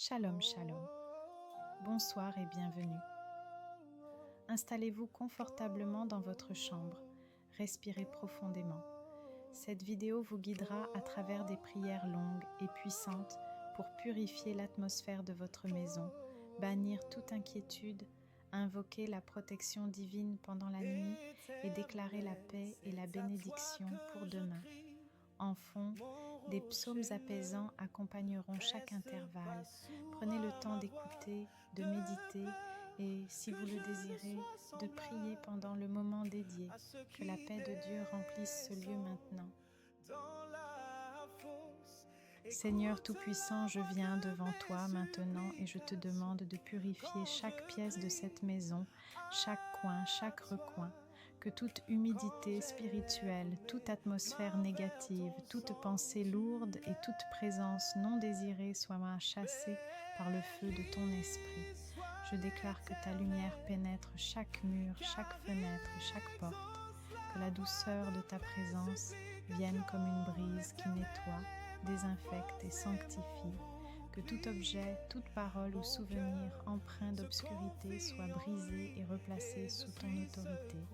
Shalom, shalom. Bonsoir et bienvenue. Installez-vous confortablement dans votre chambre. Respirez profondément. Cette vidéo vous guidera à travers des prières longues et puissantes pour purifier l'atmosphère de votre maison, bannir toute inquiétude, invoquer la protection divine pendant la nuit et déclarer la paix et la bénédiction pour demain. En fond, des psaumes apaisants accompagneront chaque intervalle. Prenez le temps d'écouter, de méditer et, si vous le désirez, de prier pendant le moment dédié. Que la paix de Dieu remplisse ce lieu maintenant. Seigneur Tout-Puissant, je viens devant toi maintenant et je te demande de purifier chaque pièce de cette maison, chaque coin, chaque recoin. Que toute humidité spirituelle, toute atmosphère négative, toute pensée lourde et toute présence non désirée soient chassées par le feu de ton esprit. Je déclare que ta lumière pénètre chaque mur, chaque fenêtre, chaque porte. Que la douceur de ta présence vienne comme une brise qui nettoie, désinfecte et sanctifie. Que tout objet, toute parole ou souvenir empreint d'obscurité soit brisé et replacé sous ton autorité.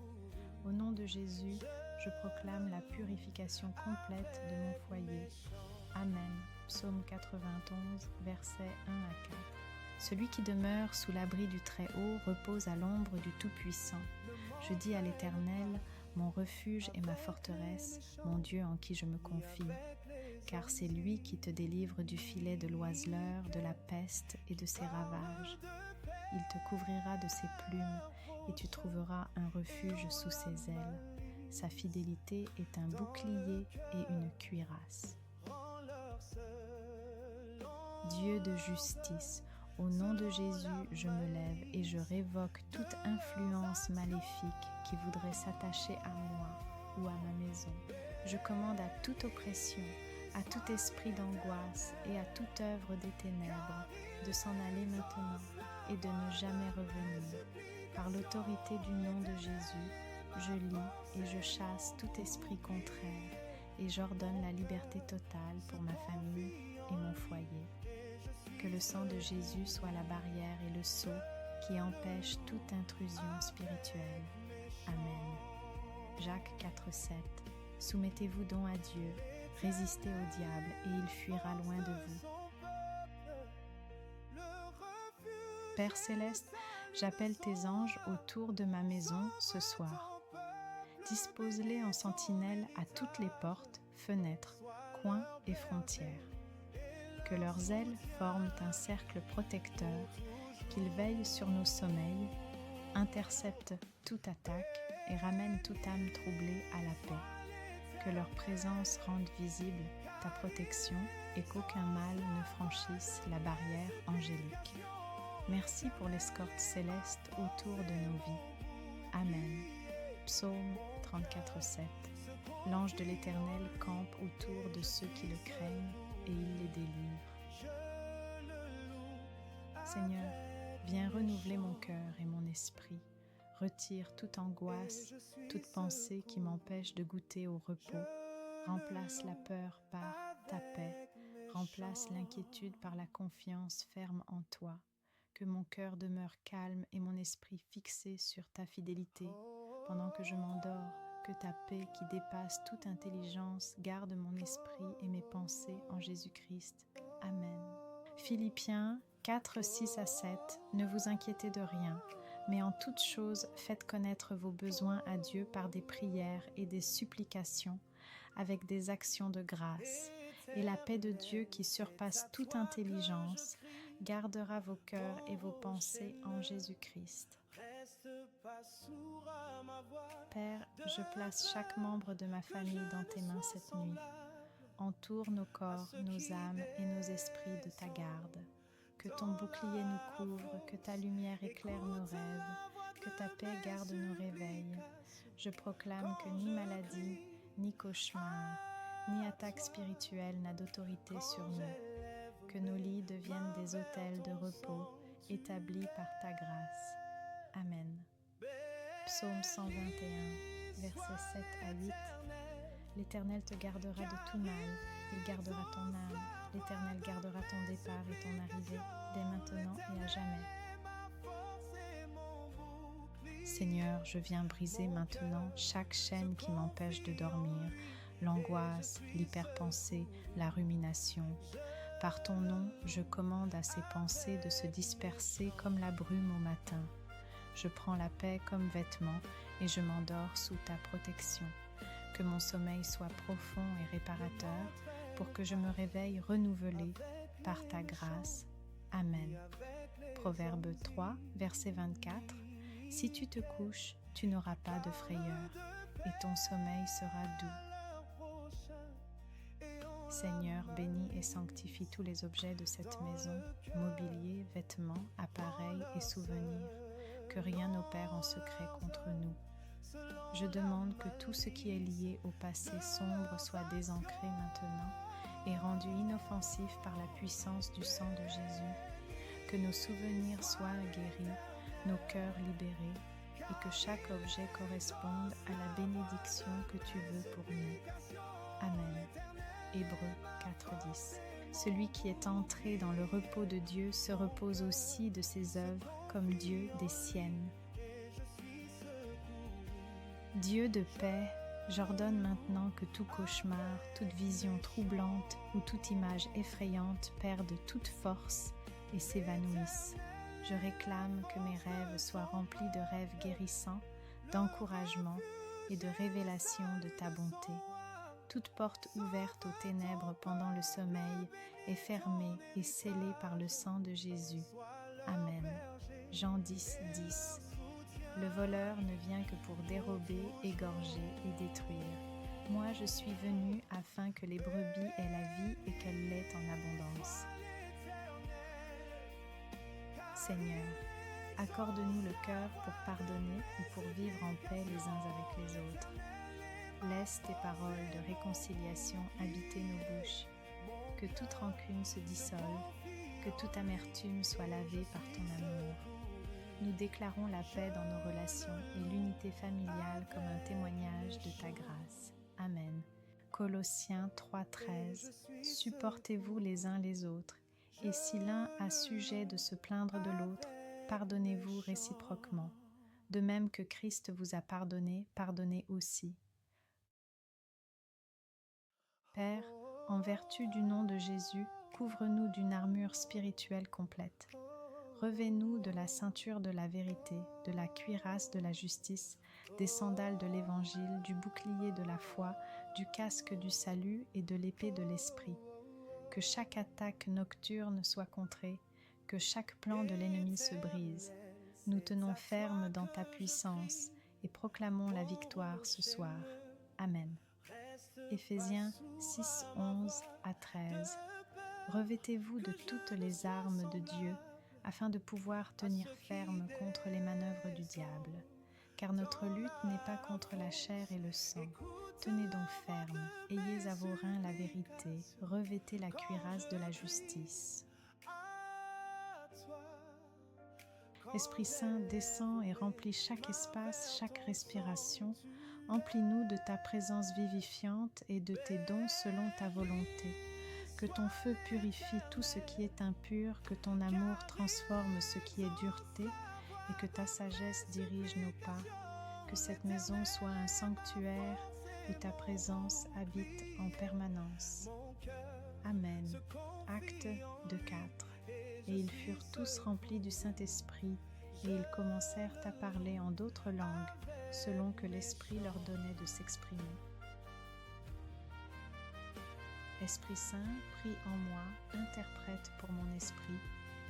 Au nom de Jésus, je proclame la purification complète de mon foyer. Amen. Psaume 91, versets 1 à 4. Celui qui demeure sous l'abri du Très-Haut repose à l'ombre du Tout-Puissant. Je dis à l'Éternel, mon refuge et ma forteresse, mon Dieu en qui je me confie. Car c'est lui qui te délivre du filet de l'oiseleur, de la peste et de ses ravages. Il te couvrira de ses plumes et tu trouveras un refuge sous ses ailes. Sa fidélité est un bouclier et une cuirasse. Dieu de justice, au nom de Jésus, je me lève et je révoque toute influence maléfique qui voudrait s'attacher à moi ou à ma maison. Je commande à toute oppression, à tout esprit d'angoisse et à toute œuvre des ténèbres de s'en aller maintenant et de ne jamais revenir. Par l'autorité du nom de Jésus, je lis et je chasse tout esprit contraire et j'ordonne la liberté totale pour ma famille et mon foyer. Que le sang de Jésus soit la barrière et le sceau qui empêche toute intrusion spirituelle. Amen. Jacques 4,7. Soumettez-vous donc à Dieu, résistez au diable et il fuira loin de vous. Père Céleste, j'appelle tes anges autour de ma maison ce soir. Dispose-les en sentinelle à toutes les portes, fenêtres, coins et frontières. Que leurs ailes forment un cercle protecteur, qu'ils veillent sur nos sommeils, interceptent toute attaque et ramènent toute âme troublée à la paix. Que leur présence rende visible ta protection et qu'aucun mal ne franchisse la barrière angélique. Merci pour l'escorte céleste autour de nos vies. Amen. Psaume 34,7. L'ange de l'Éternel campe autour de ceux qui le craignent et il les délivre. Seigneur, viens renouveler mon cœur et mon esprit. Retire toute angoisse, toute pensée qui m'empêche de goûter au repos. Remplace la peur par ta paix. Remplace l'inquiétude par la confiance ferme en toi. Que mon cœur demeure calme et mon esprit fixé sur ta fidélité. Pendant que je m'endors, que ta paix qui dépasse toute intelligence garde mon esprit et mes pensées en Jésus-Christ. Amen. Philippiens 4, 6 à 7. Ne vous inquiétez de rien, mais en toute chose faites connaître vos besoins à Dieu par des prières et des supplications, avec des actions de grâce. Et la paix de Dieu qui surpasse toute intelligence gardera vos cœurs et vos pensées en Jésus-Christ. Père, je place chaque membre de ma famille dans tes mains cette nuit. Entoure nos corps, nos âmes et nos esprits de ta garde. Que ton bouclier nous couvre, que ta lumière éclaire nos rêves, que ta paix garde nos réveils. Je proclame que ni maladie, ni cauchemar, ni attaque spirituelle n'a d'autorité sur nous. Que nos lits deviennent des autels de repos établis par ta grâce. Amen. Psaume 121, versets 7 à 8. L'Éternel te gardera de tout mal, il gardera ton âme. L'Éternel gardera ton départ et ton arrivée à jamais. Seigneur, je viens briser maintenant chaque chaîne qui m'empêche de dormir, l'angoisse, l'hyperpensée, la rumination. Par ton nom, je commande à ces pensées de se disperser comme la brume au matin. Je prends la paix comme vêtement et je m'endors sous ta protection. Que mon sommeil soit profond et réparateur pour que je me réveille renouvelé par ta grâce. Amen. Proverbe 3, verset 24. Si tu te couches, tu n'auras pas de frayeur et ton sommeil sera doux. Seigneur, bénis et sanctifie tous les objets de cette maison, mobilier, vêtements, appareils et souvenirs, que rien n'opère en secret contre nous. Je demande que tout ce qui est lié au passé sombre soit désancré maintenant et rendu inoffensif par la puissance du sang de Jésus, que nos souvenirs soient guéris, nos cœurs libérés, et que chaque objet corresponde à la bénédiction que tu veux pour nous. Amen. Hébreux 4:10. Celui qui est entré dans le repos de Dieu se repose aussi de ses œuvres comme Dieu des siennes. Dieu de paix, j'ordonne maintenant que tout cauchemar, toute vision troublante ou toute image effrayante perde toute force et s'évanouisse. Je réclame que mes rêves soient remplis de rêves guérissants, d'encouragement et de révélation de ta bonté. Toute porte ouverte aux ténèbres pendant le sommeil est fermée et scellée par le sang de Jésus. Amen. Jean 10:10. Le voleur ne vient que pour dérober, égorger et détruire. Moi, je suis venu afin que les brebis aient la vie et qu'elles l'aient en abondance. Seigneur, accorde-nous le cœur pour pardonner et pour vivre en paix les uns avec les autres. Laisse tes paroles de réconciliation habiter nos bouches, que toute rancune se dissolve, que toute amertume soit lavée par ton amour. Nous déclarons la paix dans nos relations et l'unité familiale comme un témoignage de ta grâce. Amen. Colossiens 3:13. Supportez-vous les uns les autres, et si l'un a sujet de se plaindre de l'autre, pardonnez-vous réciproquement. De même que Christ vous a pardonné, pardonnez aussi. Père, en vertu du nom de Jésus, couvre-nous d'une armure spirituelle complète. Revêt-nous de la ceinture de la vérité, de la cuirasse de la justice, des sandales de l'évangile, du bouclier de la foi, du casque du salut et de l'épée de l'esprit. Que chaque attaque nocturne soit contrée, que chaque plan de l'ennemi se brise. Nous tenons ferme dans ta puissance et proclamons la victoire ce soir. Amen. Éphésiens 6:11-13. Revêtez-vous de toutes les armes de Dieu afin de pouvoir tenir ferme contre les manœuvres du diable. Car notre lutte n'est pas contre la chair et le sang. Tenez donc ferme, ayez à vos reins la vérité, revêtez la cuirasse de la justice. Esprit Saint, descend et remplit chaque espace, chaque respiration. Emplis-nous de ta présence vivifiante et de tes dons selon ta volonté. Que ton feu purifie tout ce qui est impur, que ton amour transforme ce qui est dureté et que ta sagesse dirige nos pas. Que cette maison soit un sanctuaire où ta présence habite en permanence. Amen. Acte 2:4. Et ils furent tous remplis du Saint-Esprit, et ils commencèrent à parler en d'autres langues, selon que l'Esprit leur donnait de s'exprimer. Esprit Saint, prie en moi, interprète pour mon esprit,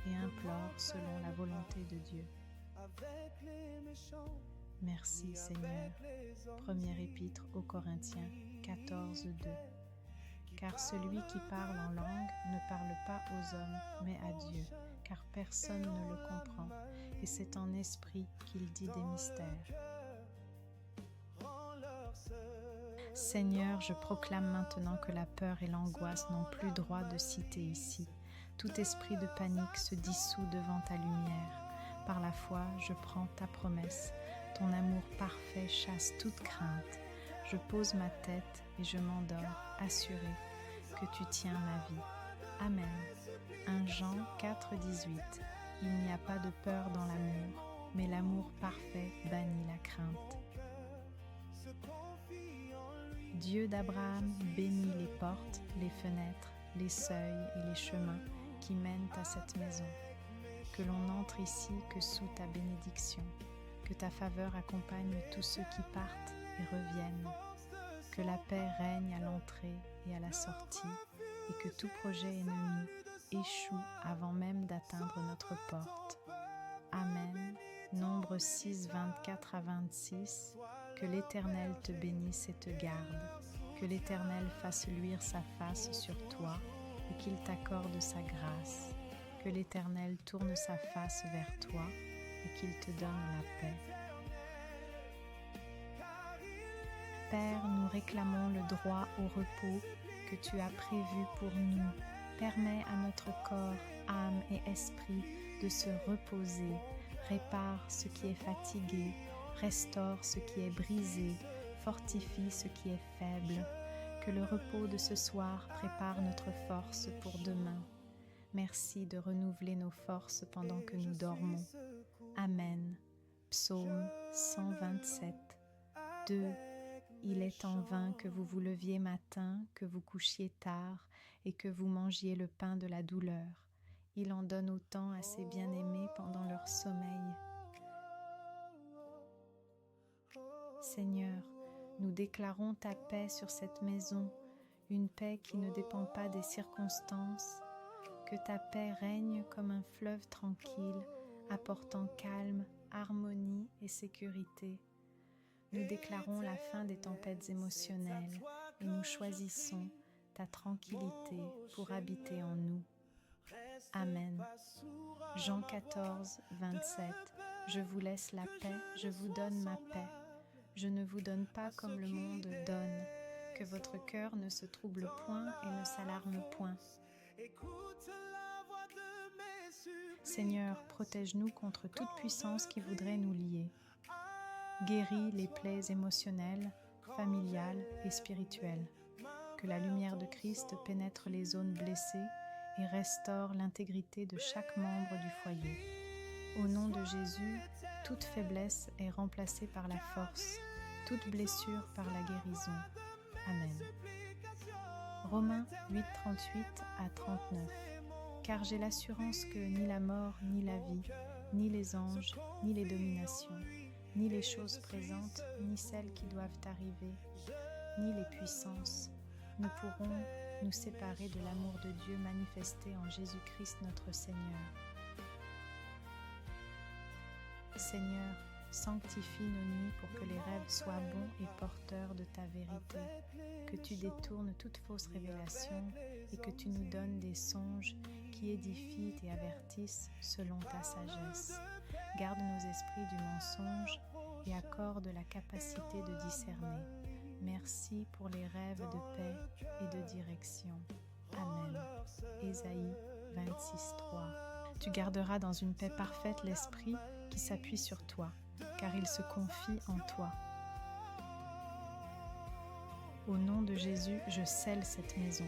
et implore selon la volonté de Dieu. Merci Seigneur. Première épître aux Corinthiens 14:2. Car celui qui parle en langue ne parle pas aux hommes, mais à Dieu, car personne ne le comprend, et c'est en esprit qu'il dit des mystères. Seigneur, je proclame maintenant que la peur et l'angoisse n'ont plus droit de cité ici. Tout esprit de panique se dissout devant ta lumière. Par la foi, je prends ta promesse. Ton amour parfait chasse toute crainte. Je pose ma tête et je m'endors, assuré que tu tiens ma vie. Amen. 1 Jean 4:18. Il n'y a pas de peur dans l'amour, mais l'amour parfait bannit la crainte. Dieu d'Abraham bénit les portes, les fenêtres, les seuils et les chemins qui mènent à cette maison. Que l'on n'entre ici que sous ta bénédiction, que ta faveur accompagne tous ceux qui partent et reviennent, que la paix règne à l'entrée et à la sortie, et que tout projet ennemi échoue avant même d'atteindre notre porte. Amen. Nombre 6, 24 à 26. Que l'Éternel te bénisse et te garde. Que l'Éternel fasse luire sa face sur toi et qu'il t'accorde sa grâce. Que l'Éternel tourne sa face vers toi et qu'il te donne la paix. Père, nous réclamons le droit au repos que tu as prévu pour nous. Permets à notre corps, âme et esprit de se reposer. Répare ce qui est fatigué, restaure ce qui est brisé, fortifie ce qui est faible. Que le repos de ce soir prépare notre force pour demain. Merci de renouveler nos forces pendant que nous dormons. Amen. Psaume 127. 2. Il est en vain que vous vous leviez matin, que vous couchiez tard et que vous mangiez le pain de la douleur. Il en donne autant à ses bien-aimés pendant leur sommeil. Seigneur, nous déclarons ta paix sur cette maison, une paix qui ne dépend pas des circonstances. Que ta paix règne comme un fleuve tranquille, apportant calme, harmonie et sécurité. Nous déclarons la fin des tempêtes émotionnelles et nous choisissons ta tranquillité pour habiter en nous. Amen. Jean 14, 27. Je vous laisse la paix, je vous donne ma paix. Je ne vous donne pas comme le monde donne. Que votre cœur ne se trouble point et ne s'alarme point. Seigneur, protège-nous contre toute puissance qui voudrait nous lier. Guéris les plaies émotionnelles, familiales et spirituelles. Que la lumière de Christ pénètre les zones blessées et restaure l'intégrité de chaque membre du foyer. Au nom de Jésus, toute faiblesse est remplacée par la force, toute blessure par la guérison. Amen. Romains 8, 38 à 39. Car j'ai l'assurance que ni la mort, ni la vie, ni les anges, ni les dominations, ni les choses présentes, ni celles qui doivent arriver, ni les puissances, ne pourront nous séparer de l'amour de Dieu manifesté en Jésus-Christ notre Seigneur. Seigneur, sanctifie nos nuits pour que les rêves soient bons et porteurs de ta vérité, que tu détournes toute fausse révélation et que tu nous donnes des songes qui édifient et avertissent selon ta sagesse. Garde nos esprits du mensonge et accorde la capacité de discerner. Merci pour les rêves de paix et de direction. Amen. Ésaïe 26, 3. Tu garderas dans une paix parfaite l'esprit qui s'appuie sur toi, car il se confie en toi. Au nom de Jésus, je scelle cette maison.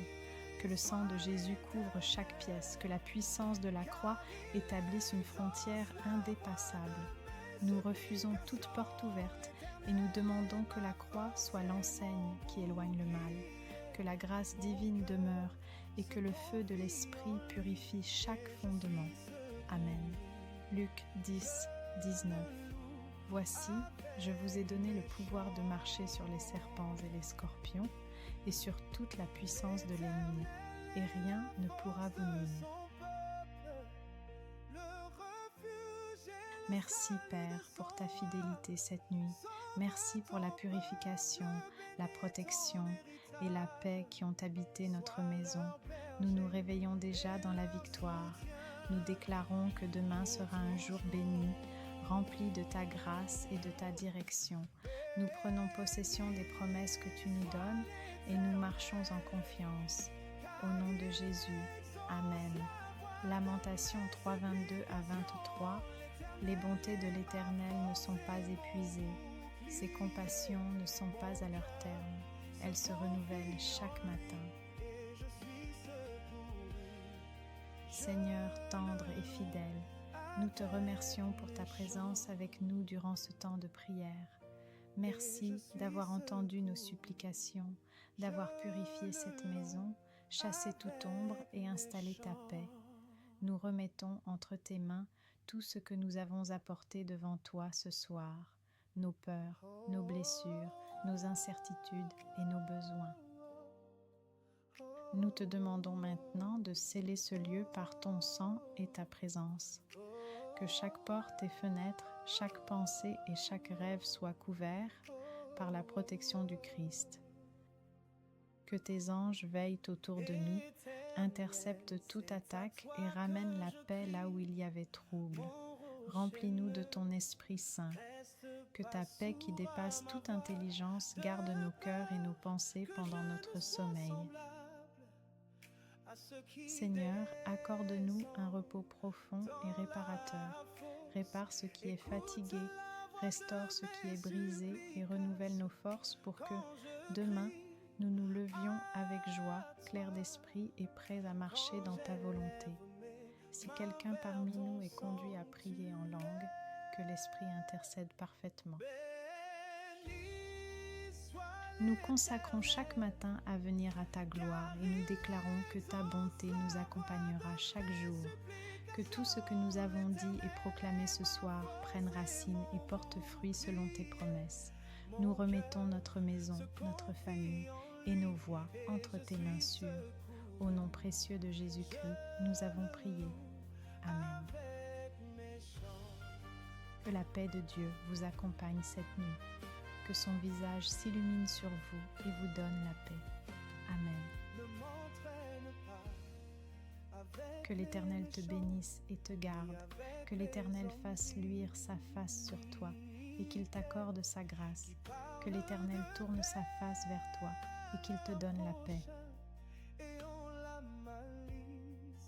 Que le sang de Jésus couvre chaque pièce, que la puissance de la croix établisse une frontière indépassable. Nous refusons toute porte ouverte et nous demandons que la croix soit l'enseigne qui éloigne le mal, que la grâce divine demeure et que le feu de l'Esprit purifie chaque fondement. Amen. Luc 10, 19. Voici, je vous ai donné le pouvoir de marcher sur les serpents et les scorpions et sur toute la puissance de l'ennemi, et rien ne pourra vous nuire. Merci Père pour ta fidélité cette nuit. Merci pour la purification, la protection et la paix qui ont habité notre maison. Nous nous réveillons déjà dans la victoire. Nous déclarons que demain sera un jour béni, rempli de ta grâce et de ta direction. Nous prenons possession des promesses que tu nous donnes et nous marchons en confiance. Au nom de Jésus. Amen. Lamentation 3, 22 à 23. Les bontés de l'Éternel ne sont pas épuisées. Ses compassions ne sont pas à leur terme. Elles se renouvellent chaque matin. Seigneur tendre et fidèle, Nous te remercions pour ta présence avec nous durant ce temps de prière. Merci d'avoir entendu nos supplications, d'avoir purifié cette maison, chassé toute ombre et installé ta paix. Nous remettons entre tes mains tout ce que nous avons apporté devant toi ce soir, nos peurs, nos blessures, nos incertitudes et nos besoins. Nous te demandons maintenant de sceller ce lieu par ton sang et ta présence. Que chaque porte et fenêtre, chaque pensée et chaque rêve soient couverts par la protection du Christ. Que tes anges veillent autour de nous, interceptent toute attaque et ramènent la paix là où il y avait trouble. Remplis-nous de ton Esprit Saint. Que ta paix qui dépasse toute intelligence garde nos cœurs et nos pensées pendant notre sommeil. Seigneur, accorde-nous un repos profond et réparateur. Répare ce qui est fatigué, restaure ce qui est brisé et renouvelle nos forces pour que, demain, nous nous levions avec joie, clairs d'esprit et prêts à marcher dans ta volonté. Si quelqu'un parmi nous est conduit à prier en langue, que l'Esprit intercède parfaitement. Nous consacrons chaque matin à venir à ta gloire et nous déclarons que ta bonté nous accompagnera chaque jour, que tout ce que nous avons dit et proclamé ce soir prenne racine et porte fruit selon tes promesses. Nous remettons notre maison, notre famille et nos voix entre tes mains sûres. Au nom précieux de Jésus-Christ, nous avons prié. Amen. Que la paix de Dieu vous accompagne cette nuit. Que son visage s'illumine sur vous et vous donne la paix. Amen. Que l'Éternel te bénisse et te garde. Que l'Éternel fasse luire sa face sur toi et qu'il t'accorde sa grâce. Que l'Éternel tourne sa face vers toi et qu'il te donne la paix.